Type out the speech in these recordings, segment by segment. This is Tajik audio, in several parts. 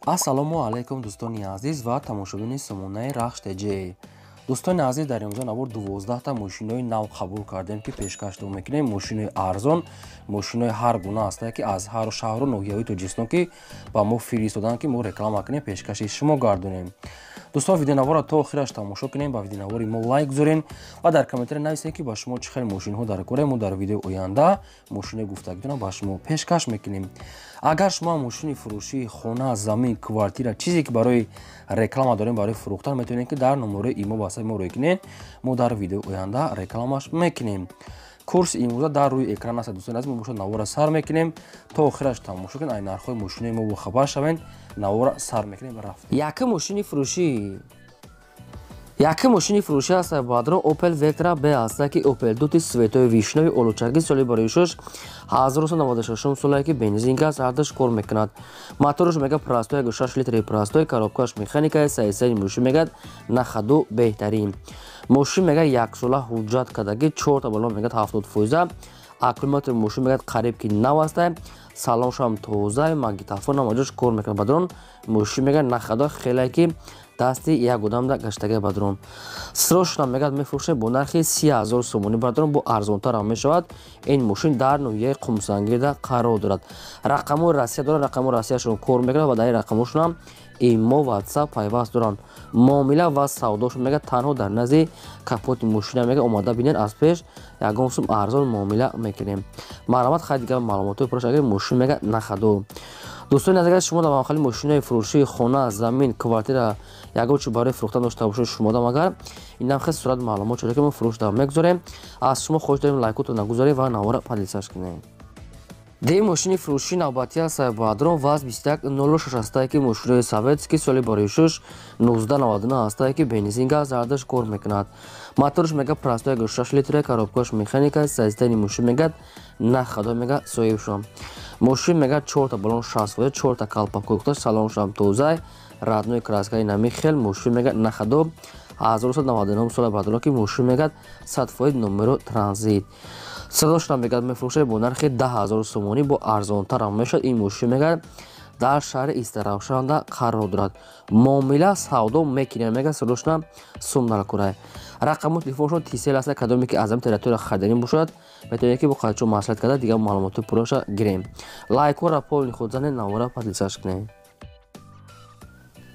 ассалому алайкум дӯстони азиз ва тамошобини сомонаи рахш.tj. дӯстони азиз, дар имрӯза навор 12та мошинои нав қабул кардем ки пешкашдом мекунем. Мошинои арзон, мошинои ҳар гуна ҳастанд ки аз ҳар шаҳру ноҳияҳои Тоҷикистон ки ба мо фиристоданд ки мо реклама кунем, пешкаши шумо гардонем. дӯстон, видеонавора то охираш тамошо кунем, ба видеонавори мо лайк гузорен ва дар комментаре нависед ки ба шумо чӣ хел мошинҳо дар кора. Мо дар видеои оянда мошинои гуфтагидона ба шумо пешкаш мекунем. агар шумо мошини фурӯшии хона, замин, квартира, чизе ки барои реклама дорем, барои фурӯхтан, метавонед ки дар номерои имо ба ҳисаби мо рӯй кунед. Мо дар видеои оянда рекламаш мекунем. курси имрӯза дар рӯи экран аст. дӯстони азиз, мо бошад навора сар мекунем. То охираш тамошо кунед, ай нархҳои мошинои мо бохабар шавед. навора сар мекунем. рафт яке мошини фурӯшӣ аст бадро Opel Vectra B аст ки Opel дути светои вишнови олучаги соли барои 1996 солае ки бензин газ ардаш кор мекунад. Мотораш мега простой 1.6 литри простой, коробкаш механикаи сайсаи мошин мегад на ходу беҳтарин. Мошин мега як сола ҳуҷҷат кардаги 4 балон мегад 70%. аккумулятори мошин мегад қариб ки нав аст. салоншам тоза, магнитофонам аҷош кор мекунад. Бадрон мошин мега на ходу хеле ки дасти як одамда гаштаги бадрон. срочно мегад мефурӯшем бо нархи 30,000 сомонӣ. бадрон бо арзонтар ҳам мешавад. ин мошин дар ноҳияи Қумсангирда қарор дорад. рақамҳои Россия дорад, рақамҳои Россияшон кор мекунад ва дар ин рақамҳошонам имо WhatsApp пайваст доранд. муомила ва савдошон мега танҳо дар назди капоти мошина мега омада бинед. аз пеш ягон сум арзон муомила мекунем. маълумот хай дигар маълумотҳои пураш агар мошин мега на ходу. дӯстони азиз, агар шумо дар махали мошинои фурӯшии хона, замин, квартира ягон чӣ барои фурӯхтан дошта бошед, шумо дам агар инам хел сурат маълумот шуда ки мо фурӯш дам мегузорем. аз шумо хоҳиш дорем лайкотон нагузоред ва навора падисаш кунед. ди мошини фурӯшии навбатӣ аст бадрон ВАЗ 2106 аст ки мошинои советский соли барои 1999 аст ки бензин газ ардаш кор мекунад. мотораш мега простой 1.6 литри, коробкаш механика, сайзтани мошин мегад на ходу мега соҳибшон. мошин мега 4 балон 60, 4 калпакокташ, салоншам тоза, радной краскаи нами хел. мошин мега на ходу 1999 сола бадрон ки мошин мегад 100% номеро транзит. садошам мегад мефурӯшад бо нархи 10,000 сомонӣ. бо арзонтар ҳам мешавад. ин мошин мегад дар шаҳри Истаравшанда қарор дорад. муомила савдо мекунем мега садошам сум наркурай. рақамҳои телефоншон тисел аст. кадоме ки аз ҳамин территория хариданӣ бошад, метавонед ки бо қадчо маслиҳат карда дигар маълумоти пурраша гирем. лайкора полни худ занед, навора падисаш кунед.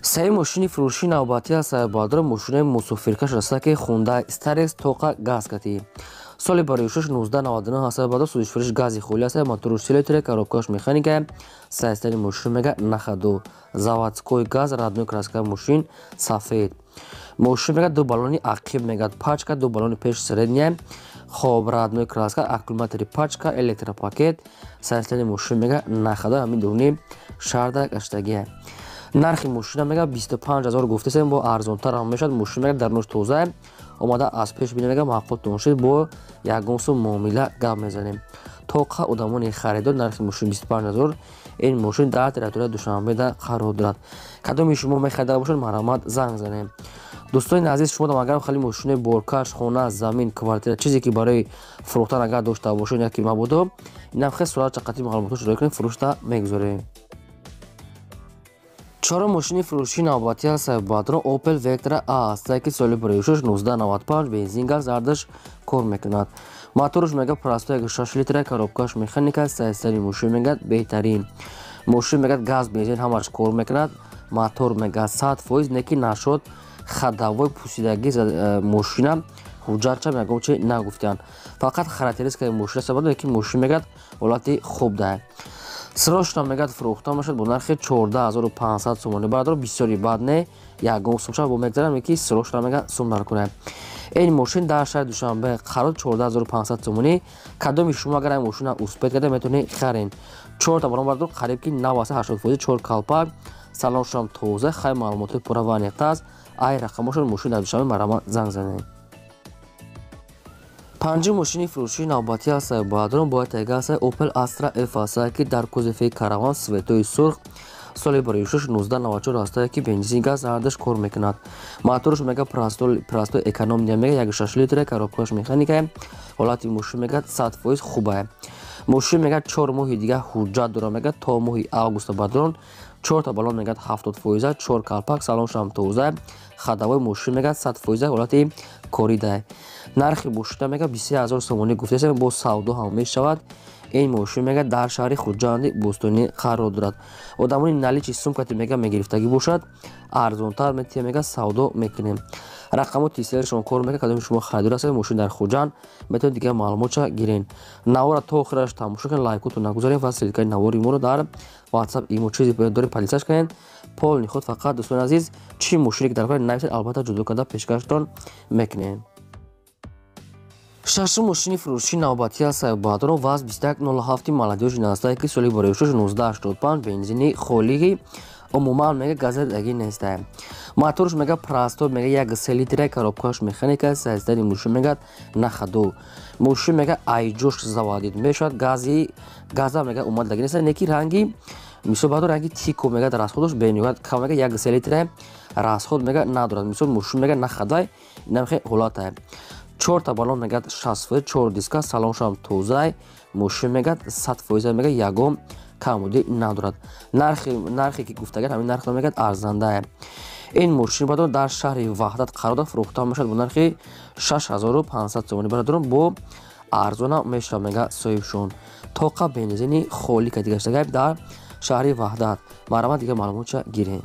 сеи мошини фурӯшии навбатӣ аст бадро мошинои мусофиркаш аст ки Hyundai Starex тоқа газкатӣ. соли барои 1999 аст бадро судишфурӯш гази холӣ аст. мотораш 3 литри, коробкаш механика, сайстани мошин мега на ходу. заводской газ, родной краска мошин сафед. мошин мега 2 балони ақиб мегад пачка, 2 балони пеш средняя, хоб родной краска, аккумулятори пачка, электропакет, сайстани мошин мега на ходу. ҳамин дуруни шарда гаштагия. нархи мошина мега 25000 гуфтасем. бо арзонтар ҳам мешавад. мошин мега дар нош тоза омада аз пеш бина мега маъқул тоншед. бо ягон сум муомила гап мезанем. тоқа одамони харидор. нархи мошин 25000. ин мошин дар территорияи Душанбеда қарор дорад. кадоми шумо мехарида бошед, маромад занг занем. дӯстони азиз, шумо дам агар хали мошини боркаш, хона, замин, квартира, чизе ки барои фурӯхтан агар дошта бошед, яки мабудо, инам хел сурат чақати маълумотош рӯй кунед, фурӯшта мегузорем. чорум мошини фурӯшии навбатӣ аст бадрон Opel Vectra A аст ки соли барои 1995 бензин газ ардаш кор мекунад. мотораш мега простой 1.6 литри, коробкаш механика, сайсари мошин мегад беҳтарин. мошин мегад газ бензин ҳамаш кор мекунад. мотор мега 100%, неки нашод хадавой пусидаги мошина ҳуҷҷатшам ягон чӣ нагуфтанд. фақат характеристикаи мошина сабаби ки мошин мегад ҳолати хуб дahад. срочно мегад фурӯхтан мешавад бо нархи 14500 сомонӣ. баъдро бисёри бад не ягон сумша бо мегзарам ки срочно мега сум наркунад. ин мошин дар шаҳри Душанбе қарор 14500 сомонӣ. кадоми шумо агар ин мошина успед карда метавонед харен. 4 та барон баъдро қариб ки нав аст. 80% 4 калпак, салоншам тоза, хай маълумоти пурра ва неқта аст. ай рақамошон мошин дар Душанбе маромад занг занед. панҷум мошини фурӯшии навбатӣ аст бадрон бо тега аст Opel Astra F аст ки дар кузофи караван светои сурх. соли барои 1994 аст ки бензин газ ардаш кор мекунад. мотораш мега простой экономия мега 1.6 литри, коробкаш механика, ҳолати мошин мега 100% хуб аст. мошин мега 4 моҳи дига ҳуҷҷат дорад мега то моҳи август бадрон 4 та балон мегӯяд 70%, 4 калпак салоншам тоза, хадавои мошин мегӯяд 100% ҳолати коридае. нархи мошина мегӯяд 20000 сомонӣ гуфтаем, бо савдо ҳам мешавад. این ماشین میگه در شهر خوجند بوستانی قرار دارد. آدمانی نالیچی سومکتی میگه میگرفتگی باشد ارزانتر میگه سودا میکنیم. رقم تیسیل شما کار میگه کدام شما خریدار هستید ماشین در خوجند میتونید دیگه معلومات گیرین. نوار تا آخرش تماشا کنید، لایکتون نگذارین و سیلکای نواری ما رو در واتساپ ایمو چیزی دارین پلیسش کنین. پول خود فقط دوستان عزیز چی ماشینی که در کار نویسید البته جدا کنده پیشکشتون میکنین. ششم ماشین فروشی نوبتی است بادرو واز 2107 молодежи настоящий соли бароишош 1985 бензини холиги умуман мега газетаги неста. Моторш мега простой мега 1 литр коробкаш механика сайздани мошин мега нахаду. Мошин мега айҷош заводид мешавад газа мега умадаги неста. Неки ранги мисол бадо ранги тико мега расходош бениҳоят кам мега 1 литр расход мега надорад. Мисол мошин мега нахадай намхе ҳолата. 4 та балон мегад 60, 4 диска салоншам тоза, мошин мегад 100% мега ягон камуди надорад. нархи ки гуфтагар ҳамин нарх мегад арзанда. این ماشین بادر در شهر وحدت قرار داد فروخته میشد با نرخ 6500 سومانی برادران با ارزان میشه میگه صاحبشون. طاقه بنزینی خالی که دیگه شده در شهر وحدت مرامت دیگه معلومات گیرین.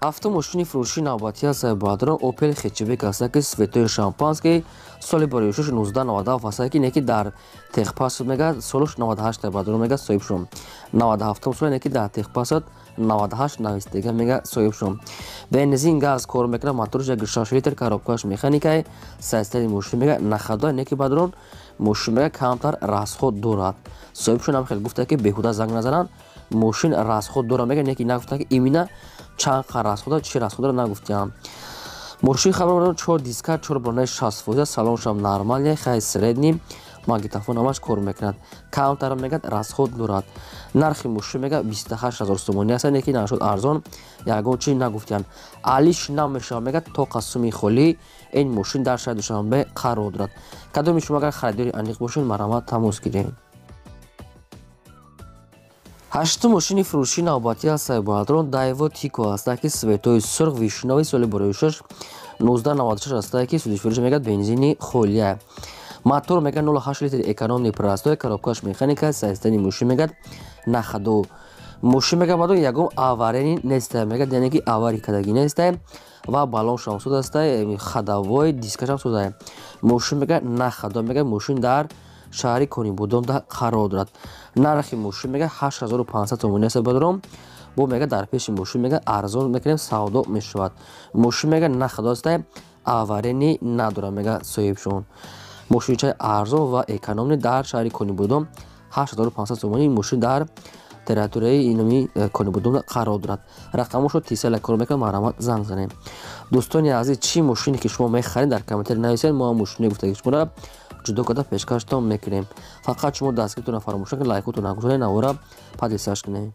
автомошини фурӯши навбатӣ аз баъдро опел хечебек аст ки светои шампанский соли бароишош 1997 аст ки неки дар техпасот мега солуш 98 баъдро мега соҳибшум 97 соли неки дар техпасот 98 навистега мега соҳибшум бензин газ кор мекунад моторш 6 литр коробкаш механикаи сайстаи мошин мега нахадо неки баъдрон мошин мега камтар расход дорад соҳибшун ҳам хел гуфта ки беҳуда занг назананд мошин расход дора мега неки нагуфта ки имина чанд қа расхода чи расхода нагуфтиам. Мошин хабар 4 диска 4 балонаи 60%, салоншам нормалия хай средни, магнитофон ҳамаш кор мекунад. Камтар мегад расход дорад. нархи мошин мега 28000 сомонӣ аст неки нашуд арзон ягон чи нагуфтиам. алиш намеша мегад то қасуми холӣ ин мошин дар шаҳри душанбе қарор дорад. кадоми шумо агар харидори аниқ бошед маромат тамос гиред. ҳаштум мошини фурӯши навбатӣ аз сайбоадрон дайво тико аст ки светои сурх вишнови соли бароишош 1996 аст ки судиш фурӯш мегад бензини холия мотор мегад 08 литри экономни простой коробкаш механика сайстани мошин мегад нахадо мошин мегад бадо ягон аварияни неста мегад яъне ки авария кадаги неста ва балоншам суд аст хадавои дискашам суда мошин мегад нахадо мегад мошин дар шаҳри конибудонда қарор дорад. нархи мошин мега 8500 сомонӣ аст бадром бо мега дар пеши мошин мега арзон мекунем савдо мешавад. мошин мега нахадоста аварияни надора мега соҳибшон. мошинчаи арзон ва экономни дар шаҳри конибудон 8500 сомонӣ мошин дар территорияи иноми конибудон қарор дорад. рақамошо тисела кор мекунад маромат занг занем. дӯстони азиз чӣ мошине ки шумо мехаред дар комментари нависед мо мошине гуфтаги шуморо جدا کرده پیشکشتان میکنیم. فقط شما دستگیرتون فراموش نکنید لایکتون نگذارید نوارا پادیسش کنید.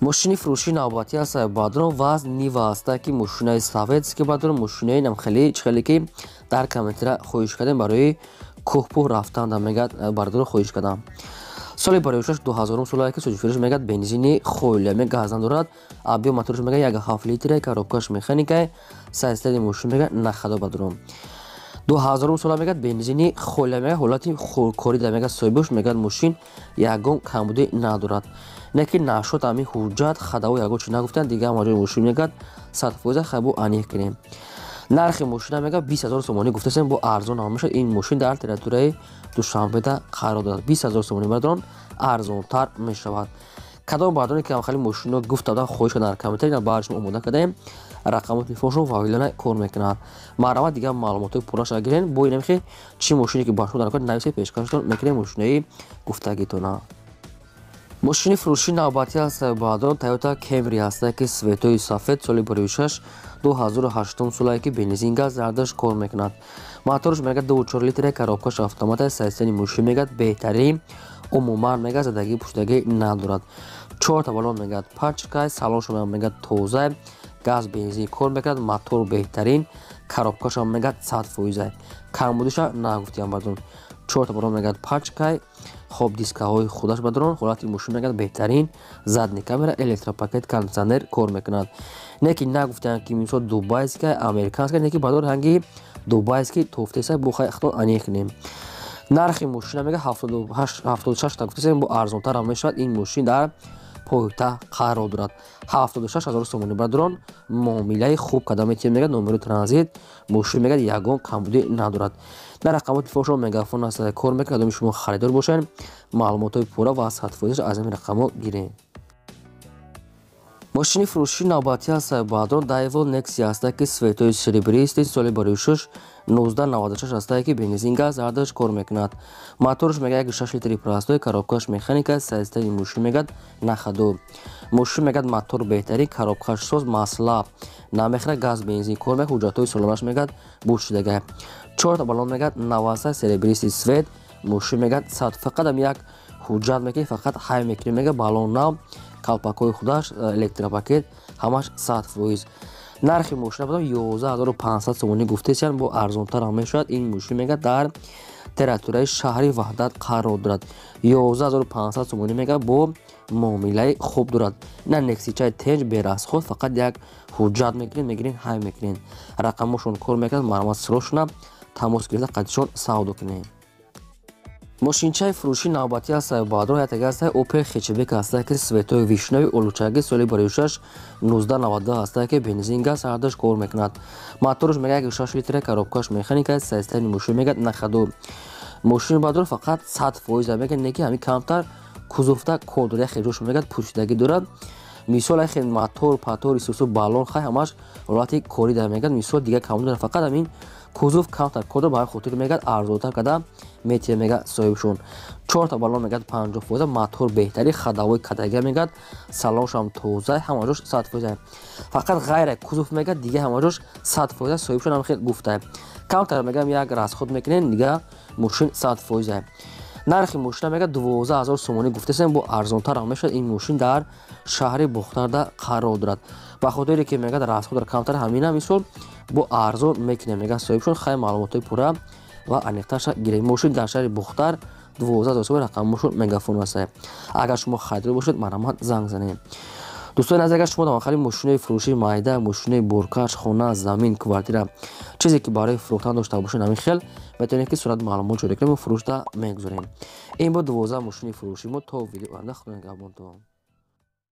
ماشین فروشی نوبتی است بادرون وزن نیو است که ماشینای سفید که بادرون ماشینای نمخلی چخلی که در کامنتر خویش کردیم برای کوهپو رفتن در میگد بادرون خویش کردم. سالی برایش 2000 سالی که سوژفرش میگد بنزینی خویله میگه گازن دارد آبی موتورش میگه 1 لیتر کاروبکاش مکانیکای سایستای ماشین میگه نخدا بادرون 2000 سال میگد بنزینی خوله میگه حالتی کوری در میگه سویبوش میگد ماشین یگون کمبودی ندارد نکی نشد امی حجت خداو یگون چی نگفتن دیگه ماجرای ماشین میگد 100% خبو انیق کنیم. نرخ ماشین میگه 20000 سومانی گفتن با ارزان هم میشه. این ماشین در تریتوریای دوشنبه قرار دارد 20000 سومانی بدون ارزان تر میشود. کدام بادرانی که خیلی ماشین رو گفت دادن خوش در کامنتری نه براشون آماده کردیم رقم تلفنشون فایلانه کار میکنند. معلومات دیگه معلومات پوراش اگرین با اینم که چی ماشینی که باشون در کار نویسه پیشکشتون میکنیم ماشینی گفتگیتونا. ماشین فروشی نوبتی است بادران تویوتا کمری است که سویتوی سفید سالی برویشش 2008 سالی که بنزین گاز زردش کار میکند. موتورش میگه 2.4 لیتر کاروبکاش اتومات سیستم ماشین میگه بهترین عموما میگه زدگی پشتگی ندارد. 4 تا بالون میگه پاچکای سالنش میگه توزه گاز بنزین کار میکند. موتور بهترین کاروبکاش میگه 100% کمبودش نگفتیم بردون 4 تا بالون میگه پاچکای хоб дискаҳои худаш ба дрон ҳолати мошин мегӯяд беҳтарин задни камера электропакет кондитсионер кор мекунад не ки нагуфтанд ки мисол дубайская американская не ки ба дор ҳанги дубайский тофтеса бо хайхтон анехнем нархи мошина мега 76 та гуфтесем бо арзонтар ҳам мешавад ин мошин дар пойтаҳт қарор дорад 76 000 сомонӣ ба дрон муомилаи хуб карда метавонед мегӯяд номери транзит мошин мегӯяд ягон камбудӣ надорад дар рақамҳои телефоншо мегафон аст кор мекунад доми шумо харидор бошед маълумотҳои пурра ва сатфоизаш аз ин рақамҳо гиред мошини фурӯшиши навбатӣ аз Сайбадрон Daewoo Nexia ҳастае ки светои серебристи соли барои 6 1996 ҳастае ки бензин газ зардаш кор мекунад мотораш мега 1.6 литри простой коробкаш механика сайзтаи мошин мегад находу мошин мегад мотор беҳтарин коробкаш соз масла намехра газ бензин кор мекунад ҳуҷҷатҳои солимаш мегад буршидага 4 балон мегад наваса серебристи свет мошин мегад 100 фақат ам як ҳуҷҷат мекунад фақат ҳай мекунад мега балон нав калпакҳои худаш электропакет ҳамаш 100%. нархи мошина будам 11500 сомонӣ гуфтесиян бо арзонтар ҳам мешавад ин мошин мега дар территорияи шаҳри ваҳдат қарор дорад 11500 сомонӣ мега бо муомилаи хуб дорад на нексичаи тенҷ берасход фақат як ҳуҷҷат мегирен ҳай мекунен рақамошон кор мекунад маълумот срочно тамос гирифта қадишон савдо кунед мошинчаи фурӯшиши навбатӣ аз Сайбадрон ятаги ҳастае Opel хечебек ҳастае ки светои вишнавӣ олучаги соли барои 6 1992 ҳастае ки бензин газ ҳардаш кор мекунад мотораш мега 1.6 литри коробкаш механика сайзтаи мошин мегад находу мошин ба дрон фақат 100% мега не ки ҳамин камтар кузовта кор дорад яхеҷош мегад пӯшидагӣ дорад мисол яхе мотор патор сусу балон хай ҳамаш ҳолати кори дар мегад мисол дига кам дорад фақат ҳамин кузов камтар кор дорад ба ҳамин хотир мегад арзонтар карда метавонад мега соҳибшон 4 та балон мегад 50% мотор беҳтари хадавои кадага мегад салоншам тоза ҳамаҷош 100% фақат ғайра кузов мегад дига ҳамаҷош 100% соҳибшон ҳам хел гуфта камтар мегам як расход мекунен дига мошин 100% нархи мошина мега 12000 сомонӣ гуфтесем бо арзонтар ҳам мешавад ин мошин дар шаҳри бухтарда қарор дорад ба хотире ки мегад расход камтар ҳамина мисол бо арзон мекунем мега соҳибшон хай маълумотои пурра ва аниқташа гирем мошин дар шаҳри бухтар 12000 сомон рақамошон мегафон аст агар шумо харидор бошед марамат занг занед дӯстони азиз агар шумо дар махали мошинои фурӯшии майда мошинои буркаш хона замин квартира чизе ки барои фурӯхтан дошта бошед ҳамин хел метавонед ки сурат маълумот ҷорӣ кунем ва фурӯшта мегузорем ин бо 12 мошини фурӯши мо то видео оянда худо нигаҳбонтон